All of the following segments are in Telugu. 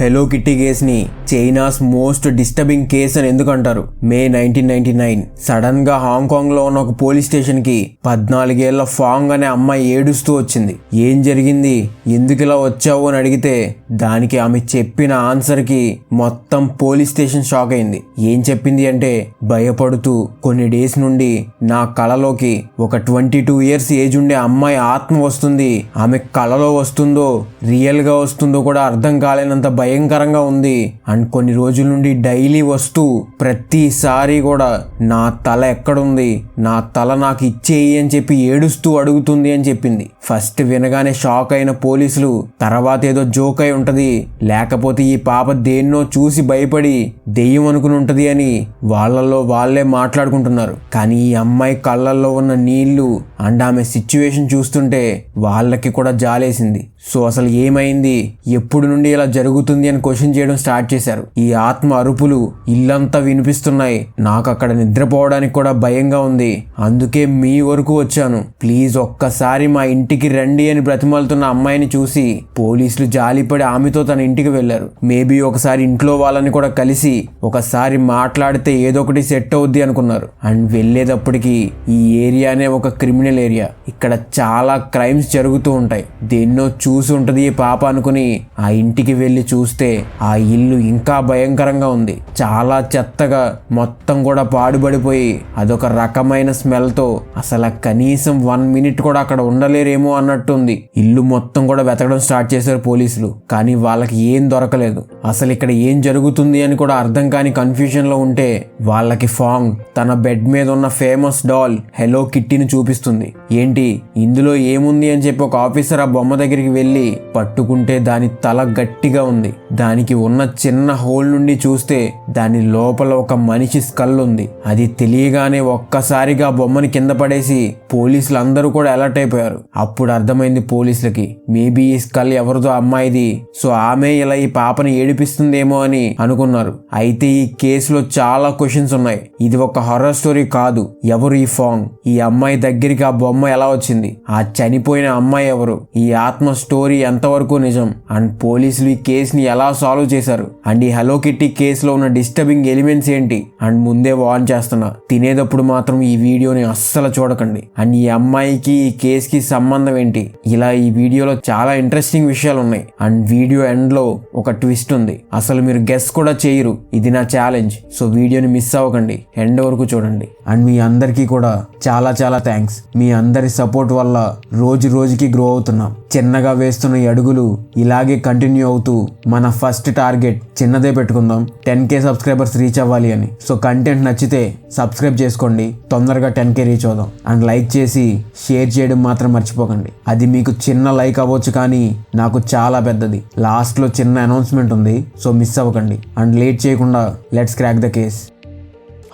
హెలో కిట్టి కేసుని చైనాస్ మోస్ట్ డిస్టర్బింగ్ కేస్ అని ఎందుకు అంటారు? మే 1999 సడన్ గా హాంకాంగ్ లో ఉన్న ఒక పోలీస్ స్టేషన్ కి 14 ఏళ్ల ఫాంగ్ అనే అమ్మాయి ఏడుస్తూ వచ్చింది. ఏం జరిగింది, ఎందుకు ఇలా వచ్చావు అని అడిగితే దానికి ఆమె చెప్పిన ఆన్సర్ కి మొత్తం పోలీస్ స్టేషన్ షాక్ అయింది. ఏం చెప్పింది అంటే, భయపడుతూ కొన్ని డేస్ నుండి నా కళలోకి ఒక 22 ఇయర్స్ ఏజ్ ఉండే అమ్మాయి ఆత్మ వస్తుంది. ఆమె కళలో వస్తుందో రియల్ గా వస్తుందో కూడా అర్థం కాలేనంత భయంకరంగా ఉంది. అండ్ కొన్ని రోజుల నుండి డైలీ వస్తూ ప్రతిసారి కూడా నా తల ఎక్కడుంది, నా తల నాకు ఇచ్చేయి అని చెప్పి ఏడుస్తూ అడుగుతుంది అని చెప్పింది. ఫస్ట్ వినగానే షాక్ అయిన పోలీసులు తర్వాత ఏదో జోక్ అయి ఉంటది, లేకపోతే ఈ పాప దేన్నో చూసి భయపడి దెయ్యం అనుకుని ఉంటది అని వాళ్ళల్లో వాళ్ళే మాట్లాడుకుంటున్నారు. కానీ ఈ అమ్మాయి కళ్ళల్లో ఉన్న నీళ్లు అండ్ ఆమె సిచ్యువేషన్ చూస్తుంటే వాళ్ళకి కూడా జాలేసింది. సో అసలు ఏమైంది, ఎప్పుడు నుండి ఇలా జరుగుతుంది అని క్వశ్చన్ చేయడం స్టార్ట్ చేశారు. ఈ ఆత్మ అరుపులు ఇల్లంతా వినిపిస్తున్నాయి. నాకు అక్కడ నిద్రపోవడానికి కూడా భయంగా ఉంది. అందుకే మీ వరకు వచ్చాను, ప్లీజ్ ఒక్కసారి మా ఇంటికి రండి అని బ్రతిమాలుతున్న అమ్మాయిని చూసి పోలీసులు జాలిపడి ఆమెతో తన ఇంటికి వెళ్లారు. మేబీ ఒకసారి ఇంట్లో వాళ్ళని కూడా కలిసి ఒకసారి మాట్లాడితే ఏదో ఒకటి సెట్ అవుద్ది అనుకున్నారు. అండ్ వెళ్లేటప్పటికి ఈ ఏరియానే ఒక క్రిమినల్ ఏరియా. ఇక్కడ చాలా క్రైమ్స్ జరుగుతూ ఉంటాయి. దేన్నో చూసి ఉంటది ఈ పాప అనుకుని ఆ ఇంటికి వెళ్లి చూస్తే ఆ ఇల్లు ఇంకా భయంకరంగా ఉంది. చాలా చెత్తగా మొత్తం కూడా పాడుబడిపోయి అదొక రకమైన స్మెల్ తో అసలు కనీసం 1 మినిట్ కూడా అక్కడ ఉండలేరేమో అన్నట్టుంది. ఇల్లు మొత్తం కూడా వెతకడం స్టార్ట్ చేశారు పోలీసులు. కానీ వాళ్ళకి ఏం దొరకలేదు. అసలు ఇక్కడ ఏం జరుగుతుంది అని కూడా అర్థం కాని కన్ఫ్యూజన్ లో ఉంటే వాళ్ళకి ఫాంగ్ తన బెడ్ మీద ఉన్న ఫేమస్ డాల్ హెలో కిట్టీని చూపిస్తుంది. ఏంటి ఇందులో ఏముంది అని చెప్పి ఒక ఆఫీసర్ ఆ బొమ్మ దగ్గరికి వెళ్ళి పట్టుకుంటే దాని తల గట్టిగా ఉంది. దానికి ఉన్న చిన్న హోల్ నుండి చూస్తే దాని లోపల ఒక మనిషి స్కల్ ఉంది. అది తెలియగానే ఒక్కసారిగా బొమ్మని కింద పడేసి పోలీసులు అందరూ కూడా అలర్ట్ అయిపోయారు. అప్పుడు అర్థమైంది పోలీసులకి, మేబీ ఈ స్కల్ ఎవరిదో అమ్మాయిది, సో ఆమె ఇలా ఈ పాపని ఏడిపిస్తుందేమో అని అనుకున్నారు. అయితే ఈ కేసులో చాలా క్వశ్చన్స్ ఉన్నాయి. ఇది ఒక హారర్ స్టోరీ కాదు. ఎవరు ఈ ఫాంగ్, ఈ అమ్మాయి దగ్గరికి ఆ బొమ్మ ఎలా వచ్చింది, ఆ చనిపోయిన అమ్మాయి ఎవరు, ఈ ఆత్మ స్టోరీ ఎంతవరకు నిజం, అండ్ పోలీసులు ఈ కేసుని ఎలా సాల్వ్ చేశారు, అండ్ ఈ హలో కిట్టి కేసులో ఉన్న డిస్టర్బింగ్ ఎలిమెంట్స్ ఏంటి. అండ్ ముందే వార్న్ చేస్తున్నా, తినేటప్పుడు మాత్రం ఈ వీడియోని అస్సలు చూడకండి. అండ్ ఈ అమ్మాయికి ఈ కేసుకి సంబంధం ఏంటి, ఇలా ఈ వీడియోలో చాలా ఇంట్రెస్టింగ్ విషయాలు ఉన్నాయి. అండ్ వీడియో ఎండ్ లో ఒక ట్విస్ట్ ఉంది, అసలు మీరు గెస్ కూడా చేయరు. ఇది నా ఛాలెంజ్, సో వీడియోని మిస్ అవ్వకండి, ఎండ్ వరకు చూడండి. అండ్ మీ అందరికీ కూడా చాలా చాలా థ్యాంక్స్. మీ అందరి సపోర్ట్ వల్ల రోజు రోజుకి గ్రో అవుతున్నాం. చిన్నగా వేస్తున్న ఈ అడుగులు ఇలాగే కంటిన్యూ అవుతూ మన ఫస్ట్ టార్గెట్ చిన్నదే పెట్టుకుందాం, 10K సబ్స్క్రైబర్స్ రీచ్ అవ్వాలి అని. సో కంటెంట్ నచ్చితే సబ్స్క్రైబ్ చేసుకోండి, తొందరగా 10K రీచ్ అవుదాం. అండ్ లైక్ చేసి షేర్ చేయడం మాత్రం మర్చిపోకండి. అది మీకు చిన్న లైక్ అవ్వచ్చు కానీ నాకు చాలా పెద్దది. లాస్ట్ లో చిన్న అనౌన్స్మెంట్ ఉంది, సో మిస్ అవ్వకండి. అండ్ లేట్ చేయకుండా let's crack the case.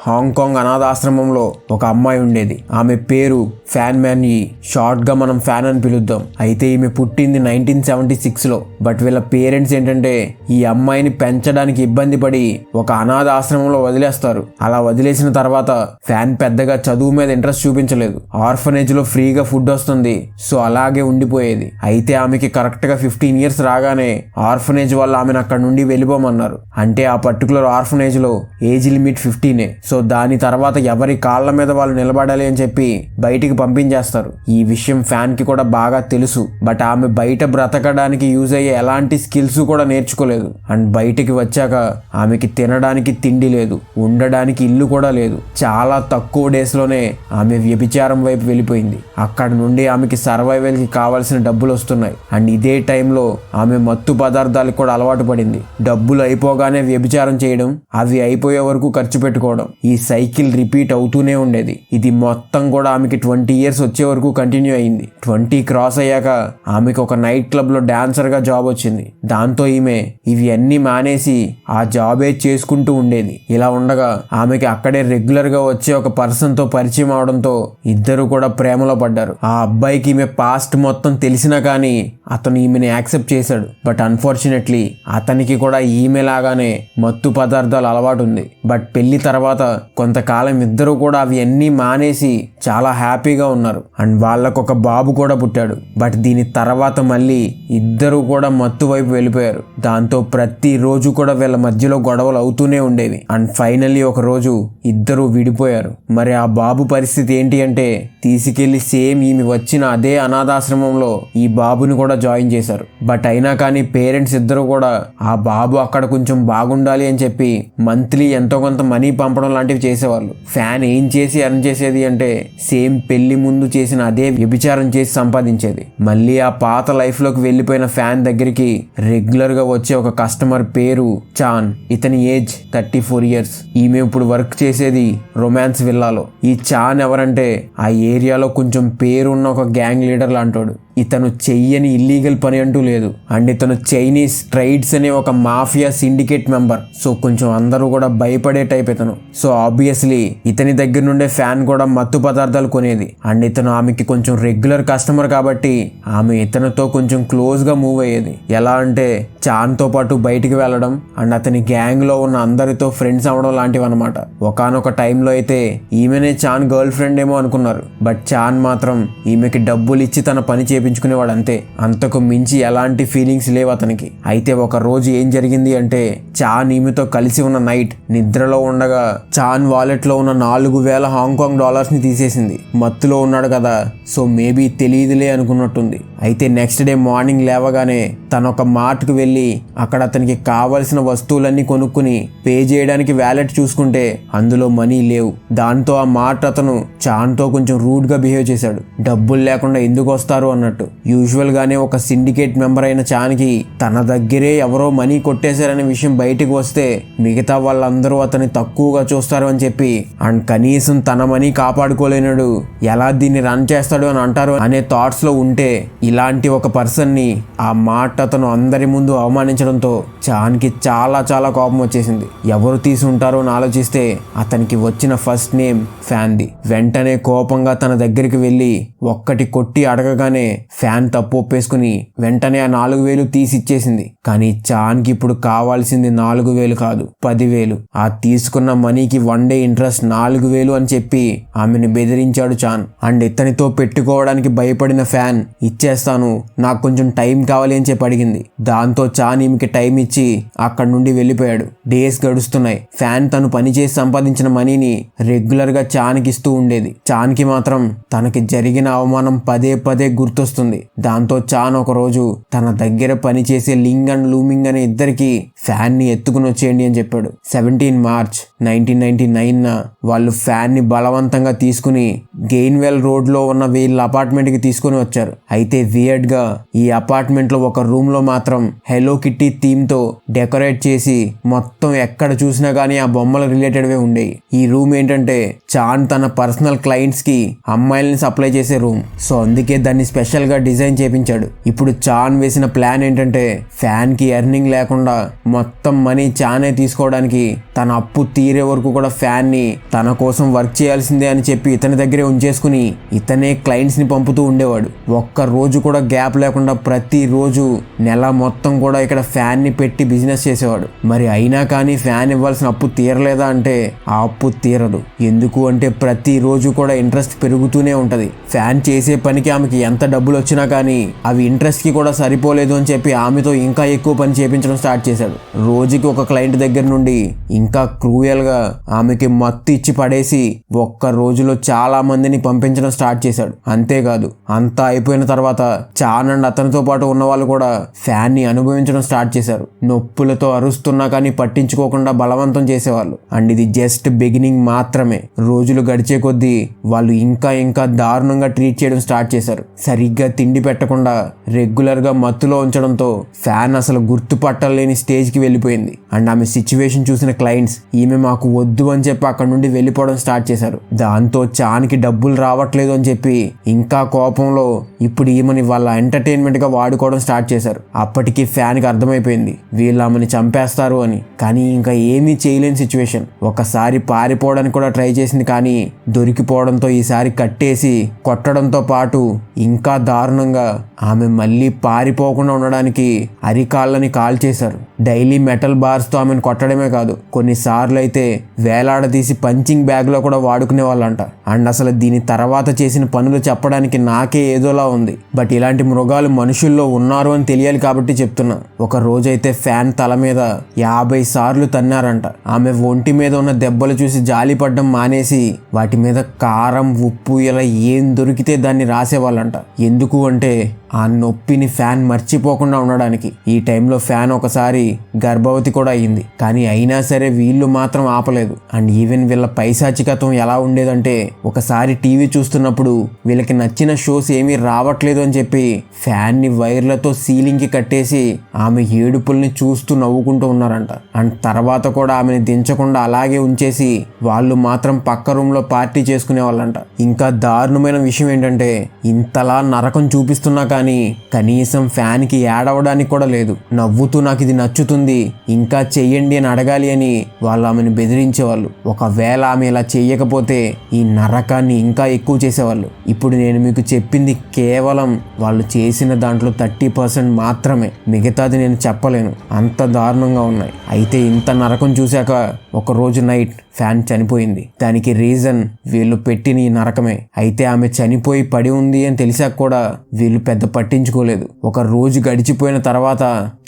Hong Kong అనాథాశ్రమంలో ఒక అమ్మాయి ఉండేది. ఆమె పేరు ఫ్యాన్ మ్యాన్ యీ, షార్ట్ గా మనం ఫ్యాన్ అని పిలుద్దాం. అయితే ఈమె పుట్టింది 1976లో. బట్ వీళ్ళ పేరెంట్స్ ఏంటంటే ఈ అమ్మాయిని పెంచడానికి ఇబ్బంది పడి ఒక అనాథాశ్రమంలో వదిలేస్తారు. అలా వదిలేసిన తర్వాత ఫ్యాన్ పెద్దగా చదువు మీద ఇంట్రెస్ట్ చూపించలేదు. ఆర్ఫనేజ్ లో ఫ్రీగా ఫుడ్ వస్తుంది, సో అలాగే ఉండిపోయేది. అయితే ఆమెకి కరెక్ట్ గా 15 ఇయర్స్ రాగానే ఆర్ఫనేజ్ వాళ్ళు ఆమెను అక్కడ నుండి వెళ్ళిపోమన్నారు. అంటే ఆ పర్టికులర్ ఆర్ఫనేజ్ లో ఏజ్ లిమిట్ 15. సో దాని తర్వాత ఎవరి కాళ్ళ మీద వాళ్ళు నిలబడాలి అని చెప్పి బయటికి పంపించేస్తారు. ఈ విషయం ఫ్యాన్ కి కూడా బాగా తెలుసు. బట్ ఆమె బయట బ్రతకడానికి యూజ్ అయ్యే ఎలాంటి స్కిల్స్ కూడా నేర్చుకోలేదు. అండ్ బయటికి వచ్చాక ఆమెకి తినడానికి తిండి లేదు, ఉండడానికి ఇల్లు కూడా లేదు. చాలా తక్కువ డేస్ లోనే ఆమె వ్యభిచారం వైపు వెళ్ళిపోయింది. అక్కడ నుండి ఆమెకి సర్వైవల్ కి కావాల్సిన డబ్బులు వస్తున్నాయి. అండ్ ఇదే టైంలో ఆమె మత్తు పదార్థాలకు కూడా అలవాటు పడింది. డబ్బులు అయిపోగానే వ్యభిచారం చేయడం, అవి అయిపోయే వరకు ఖర్చు పెట్టుకోవడం, ఈ సైకిల్ రిపీట్ అవుతూనే ఉండేది. ఇది మొత్తం కూడా ఆమెకి 20 ఇయర్స్ వచ్చే వరకు కంటిన్యూ అయింది. 20 క్రాస్ అయ్యాక ఆమెకు ఒక నైట్ క్లబ్ లో డాన్సర్ గా జాబ్ వచ్చింది. దాంతో ఈమె ఇవి అన్ని మానేసి ఆ జాబే చేసుకుంటూ ఉండేది. ఇలా ఉండగా ఆమెకి అక్కడే రెగ్యులర్ గా వచ్చే ఒక పర్సన్ తో పరిచయం అవడంతో ఇద్దరు కూడా ప్రేమలో పడ్డారు. ఆ అబ్బాయికి ఈమె పాస్ట్ మొత్తం తెలిసినా కానీ అతను ఈమెని యాక్సెప్ట్ చేశాడు. బట్ అన్ఫార్చునేట్లీ అతనికి కూడా ఈమె లాగానే మత్తు పదార్థాలు అలవాటు ఉంది. బట్ పెళ్లి తర్వాత కొంతకాలం ఇద్దరు కూడా అవి అన్నీ మానేసి చాలా హ్యాపీగా ఉన్నారు. అండ్ వాళ్ళకు ఒక బాబు కూడా పుట్టాడు. బట్ దీని తర్వాత మళ్ళీ ఇద్దరు కూడా మత్తు వైపు వెళ్ళిపోయారు. దాంతో ప్రతిరోజు కూడా వీళ్ళ మధ్యలో గొడవలు అవుతూనే ఉండేవి. అండ్ ఫైనల్లీ ఒక రోజు ఇద్దరు విడిపోయారు. మరి ఆ బాబు పరిస్థితి ఏంటి అంటే తీసుకెళ్లి సేమ్ ఈమె వచ్చిన అదే అనాథాశ్రమంలో ఈ బాబుని కూడా జాయిన్ చేశారు. బట్ అయినా కానీ పేరెంట్స్ ఇద్దరు కూడా ఆ బాబు అక్కడ కొంచెం బాగుండాలి అని చెప్పి మంత్లీ ఎంతో కొంత మనీ పంపడం లాంటివి చేసేవాళ్ళు. ఫ్యాన్ ఏం చేసి ఎర్న్ చేసేది అంటే సేమ్ పెళ్లి ముందు చేసిన అదే వ్యభిచారం చేసి సంపాదించేది. మళ్ళీ ఆ పాత లైఫ్ లోకి వెళ్ళిపోయిన ఫ్యాన్ దగ్గరికి రెగ్యులర్ గా వచ్చే ఒక కస్టమర్ పేరు చాన్. ఇతని ఏజ్ 34 years. ఈమె ఇప్పుడు వర్క్ చేసేది రొమాన్స్ విల్లాలో. ఈ చాన్ ఎవరంటే ఆ ఏరియాలో కొంచెం పేరున్న ఒక గ్యాంగ్ లీడర్ లాంటోడు. ఇతను చెయ్యని ఇల్లీగల్ పని అంటూ లేదు. అండ్ ఇతను చైనీస్ ట్రైడ్స్ అనే ఒక మాఫియా సిండికేట్ మెంబర్. సో కొంచెం అందరూ కూడా భయపడే టైప్ ఇతను. సో ఆబ్వియస్లీ ఇతని దగ్గర నుండే ఫ్యాన్ కూడా మత్తు పదార్థాలు కొనేది. అండ్ ఇతను ఆమెకి కొంచెం రెగ్యులర్ కస్టమర్ కాబట్టి ఆమె ఇతనితో కొంచెం క్లోజ్ గా మూవ్ అయ్యేది. ఎలా అంటే చాన్ తో పాటు బయటికి వెళ్ళడం అండ్ అతని గ్యాంగ్ లో ఉన్న అందరితో ఫ్రెండ్స్ అవడం లాంటివి అనమాట. ఒకానొక టైంలో అయితే ఈమెనే చాన్ గర్ల్ ఫ్రెండ్ ఏమో అనుకున్నారు. బట్ చాన్ మాత్రం ఈమెకి డబ్బులు ఇచ్చి తన పని చేపించుకునేవాడు అంతే. అంతకు మించి ఎలాంటి ఫీలింగ్స్ లేవు అతనికి. అయితే ఒక రోజు ఏం జరిగింది అంటే చాన్ ఈమెతో కలిసి ఉన్న నైట్ నిద్రలో ఉండగా చాన్ వాలెట్ లో ఉన్న 4,000 హాంకాంగ్ డాలర్స్ ని తీసేసింది. మత్తులో ఉన్నాడు కదా, సో మేబీ తెలియదులే అనుకున్నట్టుంది. అయితే నెక్స్ట్ డే మార్నింగ్ లేవగానే తను ఒక మార్ట్ కు వెళ్ళి అక్కడ అతనికి కావలసిన వస్తువులన్నీ కొనుక్కుని పే చేయడానికి వ్యాలెట్ చూసుకుంటే అందులో మనీ లేవు. దాంతో ఆ మార్ట్ అతను చాన్ తో కొంచెం రూడ్ గా బిహేవ్ చేశాడు. డబ్బులు లేకుండా ఎందుకు వస్తారు అన్నట్టు. యూజువల్ గానే ఒక సిండికేట్ మెంబర్ అయిన చాన్ కి తన దగ్గరే ఎవరో మనీ కొట్టేశారనే విషయం బయటికి వస్తే మిగతా వాళ్ళందరూ అతన్ని తక్కువగా చూస్తారు అని చెప్పి అండ్ కనీసం తన మనీ కాపాడుకోలేనాడు, ఎలా దీన్ని రన్ చేస్తాడు అని అంటారు అనే థాట్స్ లో ఉంటే ఇలాంటి ఒక పర్సన్ ని ఆ మాట అతను అందరి ముందు అవమానించడంతో చాన్ కి చాలా చాలా కోపం వచ్చేసింది. ఎవరు తీసి ఉంటారో అని ఆలోచిస్తే అతనికి వచ్చిన ఫస్ట్ నేమ్ ఫ్యాన్ ది. వెంటనే కోపంగా తన దగ్గరికి వెళ్ళి ఒక్కటి కొట్టి అడగగానే ఫ్యాన్ తప్పు ఒప్పేసుకుని వెంటనే ఆ 4,000 తీసి ఇచ్చేసింది. కానీ చాన్ కి ఇప్పుడు కావాల్సింది 4,000 కాదు, 10,000. ఆ తీసుకున్న మనీకి 1 day ఇంట్రెస్ట్ 4,000 అని చెప్పి ఆమెను బెదిరించాడు చాన్. అండ్ ఇతనితో పెట్టుకోవడానికి భయపడిన ఫ్యాన్ ఇచ్చేస్తాను, నాకు కొంచెం టైం కావాలి అని చెప్పి అడిగింది. దాంతో చాన్ ఈమెకి టైం ఇచ్చి అక్కడి నుండి వెళ్ళిపోయాడు. డేస్ గడుస్తున్నాయి. ఫ్యాన్ తను పనిచేసి సంపాదించిన మనీని రెగ్యులర్ గా చాన్ కి ఇస్తూ ఉండేది. చాన్ కి మాత్రం తనకి జరిగిన అవమానం పదే పదే గుర్తొస్తుంది. దాంతో చాన్ ఒక రోజు తన దగ్గర పనిచేసే లింగ్ అండ్ లూమింగ్ అనే ఇద్దరికి ఫ్యాన్ ని ఎత్తుకుని వచ్చేయండి అని చెప్పాడు. 17 March 1999 వాళ్ళు ఫ్యాన్ ని బలవంతంగా తీసుకుని గెయిన్వెల్ రోడ్ లో ఉన్న వీళ్ళ అపార్ట్మెంట్ కి తీసుకుని వచ్చారు. అయితే వియర్డ్ గా ఈ అపార్ట్మెంట్ లో ఒక రూమ్ లో మాత్రం హెలో కిట్టి థీమ్ తో డెకరేట్ చేసి మొత్తం ఎక్కడ చూసినా గానీ ఆ బొమ్మల రిలేటెడ్ వే ఉండేవి. ఈ రూమ్ ఏంటంటే చాన్ తన పర్సనల్ క్లయింట్స్ కి అమ్మాయిల్ని సప్లై చేసే రూమ్. సో అందుకే దాన్ని స్పెషల్ గా డిజైన్ చేపించాడు. ఇప్పుడు చాన్ వేసిన ప్లాన్ ఏంటంటే ఫ్యాన్ కి ఎర్నింగ్ లేకుండా మొత్తం మనీ చానే తీసుకోవడానికి తన అప్పు తీరే వరకు కూడా ఫ్యాన్ ని తన కోసం వర్క్ చేయాల్సిందే అని చెప్పి ఇతని దగ్గరే ఉంచేసుకుని ఇతనే క్లయింట్స్ ని పంపుతూ ఉండేవాడు. ఒక్క రోజు కూడా గ్యాప్ లేకుండా ప్రతి రోజు నెల మొత్తం కూడా ఇక్కడ ఫ్యాన్ ని పెట్టి బిజినెస్ చేసేవాడు. మరి అయినా కానీ ఫ్యాన్ ఇవ్వాల్సిన అప్పు తీరలేదా అంటే ఆ అప్పు తీరదు. ఎందుకు అంటే ప్రతి రోజు కూడా ఇంట్రెస్ట్ పెరుగుతూనే ఉంటది. ఫ్యాన్ చేసే పనికి ఆమెకి ఎంత డబ్బులు వచ్చినా కానీ అవి ఇంట్రెస్ట్ కి కూడా సరిపోలేదు అని చెప్పి ఆమెతో ఇంకా ఎక్కువ పని చేపించడం స్టార్ట్ చేశాడు. రోజుకి ఒక క్లయింట్ దగ్గర నుండి ఇంకా క్రూయల్ గా ఆమెకి మత్తు ఇచ్చి పడేసి ఒక్క రోజులో చాలా మందిని పంపించడం స్టార్ట్ చేశాడు. అంతేకాదు అంతా అయిపోయిన తర్వాత చాన్ అండ్ అతనితో పాటు ఉన్న వాళ్ళు కూడా ఫ్యాన్ ని అనుభవించడం స్టార్ట్ చేశారు. నొప్పులతో అరుస్తున్నా కానీ పట్టించుకోకుండా బలవంతం చేసేవాళ్ళు. అండ్ ఇది జస్ట్ బిగినింగ్ మాత్రమే. రోజులు గడిచే కొద్దీ వాళ్ళు ఇంకా ఇంకా దారుణంగా ట్రీట్ చేయడం స్టార్ట్ చేశారు. సరిగ్గా తిండి పెట్టకుండా రెగ్యులర్ గా మత్తులో ఉంచడంతో ఫ్యాన్ అసలు గుర్తుపట్టలేని స్టేజ్ కి వెళ్ళిపోయింది. అండ్ ఆమె సిచ్యువేషన్ చూసిన క్లయింట్స్ ఈమె మాకు వద్దు అని చెప్పి అక్కడ నుండి వెళ్ళిపోవడం స్టార్ట్ చేశారు. దాంతో చాన్ కి డబ్బులు రావట్లేదు అని చెప్పి ఇంకా కోపంలో ఇప్పుడు ఈమెని వాళ్ళ ఎంటర్టైన్మెంట్ గా వాడుకోవడం స్టార్ట్ చేశారు. అప్పటికి ఫ్యాన్ కి అర్థమైపోయింది వీళ్ళు ఆమెని చంపేస్తారు అని. కానీ ఇంకా ఏమీ చేయలేని సిచ్యువేషన్. ఒకసారి పారిపోవడానికి కూడా ట్రై చేసింది వచ్చింది, కానీ దొరికిపోవడంతో ఈసారి కట్టేసి కొట్టడంతో పాటు ఇంకా దారుణంగా ఆమె మళ్ళీ పారిపోకుండా ఉండడానికి అరికాళ్ళని కాల్చేశారు. డైలీ మెటల్ బార్స్తో ఆమెను కొట్టడమే కాదు, కొన్నిసార్లు అయితే వేలాడదీసి పంచింగ్ బ్యాగ్లో కూడా వాడుకునే వాళ్ళంట. అండ్ అసలు దీని తర్వాత చేసిన పనులు చెప్పడానికి నాకే ఏదోలా ఉంది. బట్ ఇలాంటి మృగాలు మనుషుల్లో ఉన్నారు అని తెలియాలి కాబట్టి చెప్తున్నా. ఒక రోజైతే ఫ్యాన్ తల మీద 50 సార్లు తన్నారంట. ఆమె ఒంటి మీద ఉన్న దెబ్బలు చూసి జాలి పడ్డం మానేసి వాటి మీద కారం, ఉప్పు ఇలా ఏం దొరికితే దాన్ని రాసేవాళ్ళంట. ఎందుకు అంటే ఆ నొప్పిని ఫ్యాన్ మర్చిపోకుండా ఉండడానికి. ఈ టైంలో ఫ్యాన్ ఒకసారి గర్భవతి కూడా అయ్యింది, కానీ అయినా సరే వీళ్ళు మాత్రం ఆపలేదు. అండ్ ఈవెన్ వీళ్ళ పైశాచికత్వం ఎలా ఉండేదంటే, ఒకసారి టీవీ చూస్తున్నప్పుడు వీళ్ళకి నచ్చిన షోస్ ఏమీ రావట్లేదు అని చెప్పి ఫ్యాన్ని వైర్లతో సీలింగ్కి కట్టేసి ఆమె ఏడుపుల్ని చూస్తూ నవ్వుకుంటూ ఉన్నారంట. అండ్ తర్వాత కూడా ఆమెను దించకుండా అలాగే ఉంచేసి వాళ్ళు మాత్రం పక్క రూమ్లో పార్టీ చేసుకునే వాళ్ళంట. ఇంకా దారుణమైన విషయం ఏంటంటే, ఇంతలా నరకం చూపిస్తున్నా కానీ కనీసం ఫ్యాన్కి ఏడవడానికి కూడా లేదు. నవ్వుతూ నాకు ఇది నచ్చుతుంది, ఇంకా చెయ్యండి అని అడగాలి అని వాళ్ళు ఆమెను బెదిరించేవాళ్ళు. ఒకవేళ ఆమె ఇలా చెయ్యకపోతే ఈ నరకాన్ని ఇంకా ఎక్కువ చేసేవాళ్ళు. ఇప్పుడు నేను మీకు చెప్పింది కేవలం వాళ్ళు చేసిన దాంట్లో 30% మాత్రమే, మిగతాది నేను చెప్పలేను, అంత దారుణంగా ఉన్నాయి. అయితే ఇంత నరకం చూశాక ఒకరోజు నైట్ ఫ్యాన్ చనిపోయింది. దానికి రీజన్ వీళ్ళు పెట్టిన ఈ నరకమే. అయితే ఆమె చనిపోయి పడి ఉంది అని తెలిసాక కూడా వీళ్ళు పెద్ద పట్టించుకోలేదు. ఒక రోజు గడిచిపోయిన తర్వాత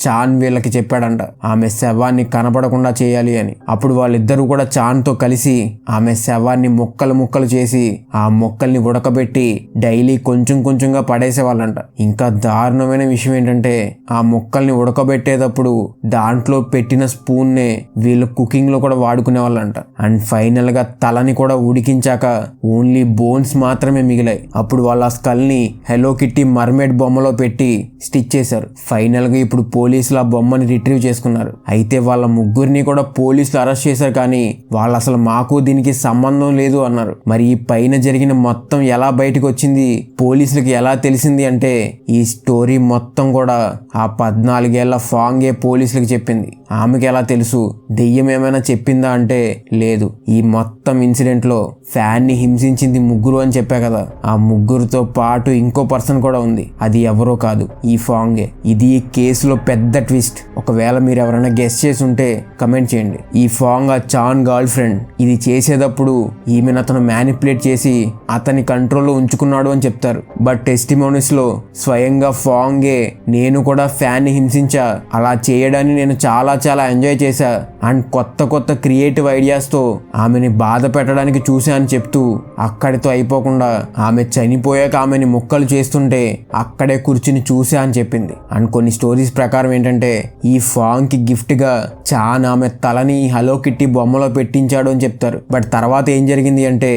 చాన్ వీళ్ళకి చెప్పాడంట ఆమె శవాన్ని కనపడకుండా చేయాలి అని. అప్పుడు వాళ్ళిద్దరూ కూడా చాన్తో కలిసి ఆమె శవాన్ని ముక్కలు ముక్కలు చేసి ఆ ముక్కల్ని ఉడకబెట్టి డైలీ కొంచెం కొంచెంగా పడేసేవాళ్ళంట. ఇంకా దారుణమైన విషయం ఏంటంటే, ఆ ముక్కల్ని ఉడకబెట్టేటప్పుడు దాంట్లో పెట్టిన స్పూన్నే వీళ్ళు కుకింగ్ లో కూడా వాడుకునే వాళ్ళంట. అండ్ ఫైనల్ గా తలని కూడా ఉడికించాక ఓన్లీ బోన్స్ మాత్రమే మిగిలాయి. అప్పుడు వాళ్ళ స్కల్ని హెలో కిట్టి మర్మేడ్ బొమ్మలో పెట్టి స్టిచ్ చేశారు. ఫైనల్ గా ఇప్పుడు పోలీసులు ఆ బొమ్మని రిట్రీవ్ చేసుకున్నారు. అయితే వాళ్ళ ముగ్గురిని కూడా పోలీసులు అరెస్ట్ చేశారు, కానీ వాళ్ళు అసలు మాకు దీనికి సంబంధం లేదు అన్నారు. మరి ఈ పైన జరిగిన మొత్తం ఎలా బయటకు వచ్చింది, పోలీసులకి ఎలా తెలిసింది అంటే, ఈ స్టోరీ మొత్తం కూడా ఆ 14 ఏళ్ల ఫాంగే పోలీసులకు చెప్పింది. ఆమెకి ఎలా తెలుసు, దెయ్యం ఏమైనా చెప్పిందా అంటే లేదు. ఈ మొత్తం ఇన్సిడెంట్ లో ఫ్యాన్ ని హింసించింది ముగ్గురు అని చెప్పా కదా, ఆ ముగ్గురుతో పాటు ఇంకో పర్సన్ కూడా ఉంది. అది ఎవరో కాదు, ఈ ఫాంగే. ఇది ఈ కేసులో పెద్ద ట్విస్ట్. ఒకవేళ మీరు ఎవరైనా గెస్ చేసి ఉంటే కమెంట్ చేయండి. ఈ ఫాంగ్ ఆ చాన్ గర్ల్ ఫ్రెండ్. ఇది చేసేటప్పుడు ఈమెను అతను మ్యానిపులేట్ చేసి అతని కంట్రోల్లో ఉంచుకున్నాడు అని చెప్తారు. బట్ టెస్టిమోనీస్ లో స్వయంగా ఫాంగే నేను కూడా ఫ్యాన్ ని హింసించా, అలా చేయడాన్ని నేను చాలా ఎంజాయ్ చేశా అండ్ కొత్త క్రియేటివ్ ఐడియాస్ తో ఆమెని బాధ పెట్టడానికి చూసా అని చెప్తూ, అక్కడితో అయిపోకుండా ఆమె చనిపోయాక ఆమెని ముక్కలు చేస్తుంటే అక్కడే కూర్చుని చూసా అని చెప్పింది. అండ్ కొన్ని స్టోరీస్ ప్రకారం ఏంటంటే, ఈ ఫాంగ్ కి గిఫ్ట్ గా చాన్ ఆమె తలని హలో కిట్టి బొమ్మలో పెట్టించాడు అని చెప్తారు. బట్ తర్వాత ఏం జరిగింది అంటే,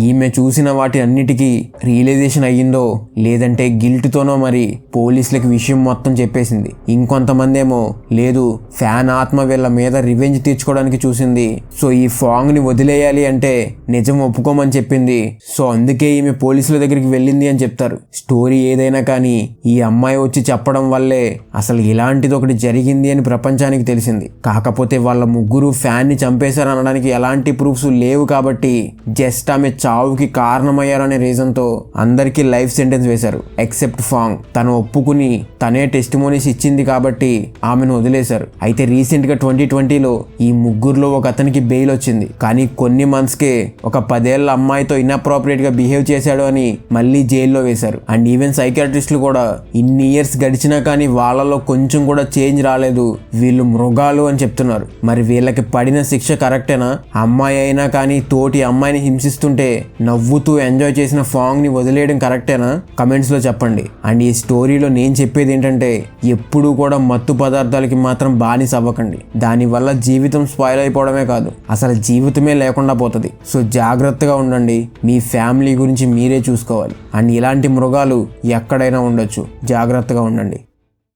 ఈమె చూసిన వాటి అన్నిటికీ రియలైజేషన్ అయ్యిందో లేదంటే గిల్ట్ తోనో మరి పోలీసులకి విషయం మొత్తం చెప్పేసింది. ఇంకొంతమంది ఏమో లేదు, ఫ్యాన్ ఆత్మ వీళ్ళ మీద రివెంజ్ తీర్చుకోవడానికి చూసింది, సో ఈ ఫాంగ్ ని వదిలేయాలి అంటే నిజం ఒప్పుకోమని చెప్పింది, సో అందుకే ఈమె పోలీసుల దగ్గరికి వెళ్ళింది అని చెప్తారు. స్టోరీ ఏదైనా కానీ ఈ అమ్మాయి వచ్చి చెప్పడం వల్లే అసలు ఇలాంటిది ఒకటి జరిగింది అని ప్రపంచానికి తెలిసింది. కాకపోతే వాళ్ళ ముగ్గురు ఫ్యాన్ ని చంపేశారు అనడానికి ఎలాంటి ప్రూఫ్స్ లేవు కాబట్టి జస్ట్ ఆమె చావుకి కారణమయ్యారనే రీజన్ తో అందరికీ లైఫ్ సెంటెన్స్ వేశారు, ఎక్సెప్ట్ ఫాంగ్. తను ఒప్పుకుని తనే టెస్టిమోనీస్ ఇచ్చింది కాబట్టి ఆమెను వదిలేశారు. అయితే రీసెంట్ గా 2020లో ఈ ముగ్గురులో ఒక అతనికి బెయిల్ వచ్చింది, కానీ కొన్ని మంత్స్ కే ఒక 10 ఏళ్ల అమ్మాయితో ఇన్అప్రోప్రియేట్ గా బిహేవ్ చేశాడు అని మళ్ళీ జైల్లో వేశారు. అండ్ ఈవెన్ సైకియాట్రిస్టులు కూడా ఇన్ని ఇయర్స్ గడిచినా కానీ వాళ్ళలో కొంచెం కూడా చేంజ్ రాలేదు, వీళ్ళు మృగాలు అని చెప్తున్నారు. మరి వీళ్ళకి పడిన శిక్ష కరెక్టేనా? అమ్మాయి అయినా కానీ తోటి అమ్మాయిని హింసిస్తుంటే నవ్వుతూ ఎంజాయ్ చేసిన ఫాంగ్ ని వదిలేయడం కరెక్టేనా? కమెంట్స్ లో చెప్పండి. అండ్ ఈ స్టోరీలో నేను చెప్పేది ఏంటంటే, ఎప్పుడూ కూడా మత్తు పదార్థాలకి మాత్రం బానిస అవ్వకండి. దానివల్ల జీవితం స్పాయిల్ అయిపోవడమే కాదు, అసలు జీవితమే లేకుండా పోతుంది. సో జాగ్రత్తగా ఉండండి, మీ ఫ్యామిలీ గురించి మీరే చూసుకోవాలి. అండ్ ఇలాంటి మృగాలు ఎక్కడైనా ఉండొచ్చు, జాగ్రత్తగా ఉండండి.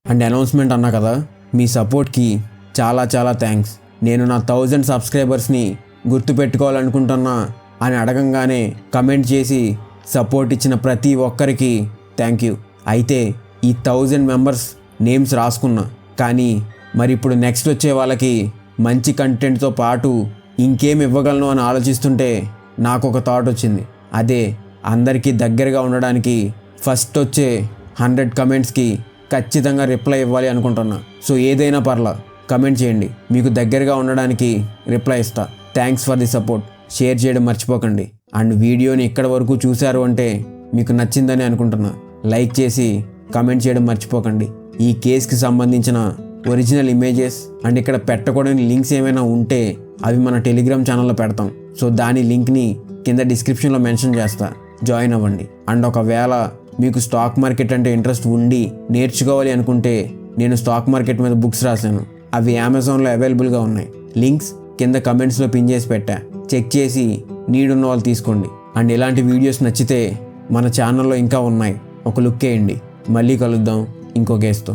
అండ్ అనౌన్స్మెంట్ అన్నా కదా, మీ సపోర్ట్కి చాలా థ్యాంక్స్. నేను నా 1000 సబ్స్క్రైబర్స్ని గుర్తుపెట్టుకోవాలనుకుంటున్నా అని అడగంగానే కమెంట్ చేసి సపోర్ట్ ఇచ్చిన ప్రతి ఒక్కరికి థ్యాంక్ యూ. అయితే ఈ 1000 మెంబర్స్ నేమ్స్ రాసుకున్నా, కానీ మరి ఇప్పుడు నెక్స్ట్ వచ్చే వాళ్ళకి మంచి కంటెంట్తో పాటు ఇంకేం ఇవ్వగలను అని ఆలోచిస్తుంటే నాకు ఒక థాట్ వచ్చింది. అదే అందరికీ దగ్గరగా ఉండడానికి ఫస్ట్ వచ్చే 100 కమెంట్స్కి ఖచ్చితంగా రిప్లై ఇవ్వాలి అనుకుంటున్నా. సో ఏదైనా పర్లా కమెంట్ చేయండి, మీకు దగ్గరగా ఉండడానికి రిప్లై ఇస్తా. Thanks for the support. Share చేయడం మర్చిపోకండి. అండ్ వీడియోని ఇక్కడ వరకు చూశారు అంటే మీకు నచ్చిందని అనుకుంటున్నా. లైక్ చేసి కమెంట్ చేయడం మర్చిపోకండి. ఈ కేసుకి సంబంధించిన ఒరిజినల్ ఇమేజెస్ అండ్ ఇక్కడ పెట్టకూడని లింక్స్ ఏమైనా ఉంటే అవి మన టెలిగ్రామ్ ఛానల్లో పెడతాం. సో దాని లింక్ని కింద డిస్క్రిప్షన్లో మెన్షన్ చేస్తా, జాయిన్ అవ్వండి. అండ్ ఒకవేళ మీకు స్టాక్ మార్కెట్ అంటే ఇంట్రెస్ట్ ఉండి నేర్చుకోవాలి అనుకుంటే నేను స్టాక్ మార్కెట్ మీద బుక్స్ రాశాను. అవి అమెజాన్లో అవైలబుల్గా ఉన్నాయి. లింక్స్ కింద కమెంట్స్లో పిన్ చేసి పెట్టా. చెక్ చేసి నీడ్ ఉన్న వాళ్ళు తీసుకోండి. అండ్ ఇలాంటి వీడియోస్ నచ్చితే మన ఛానల్లో ఇంకా ఉన్నాయి, ఒక లుక్ వేయండి. మళ్ళీ కలుద్దాం ఇంకో కేసుతో.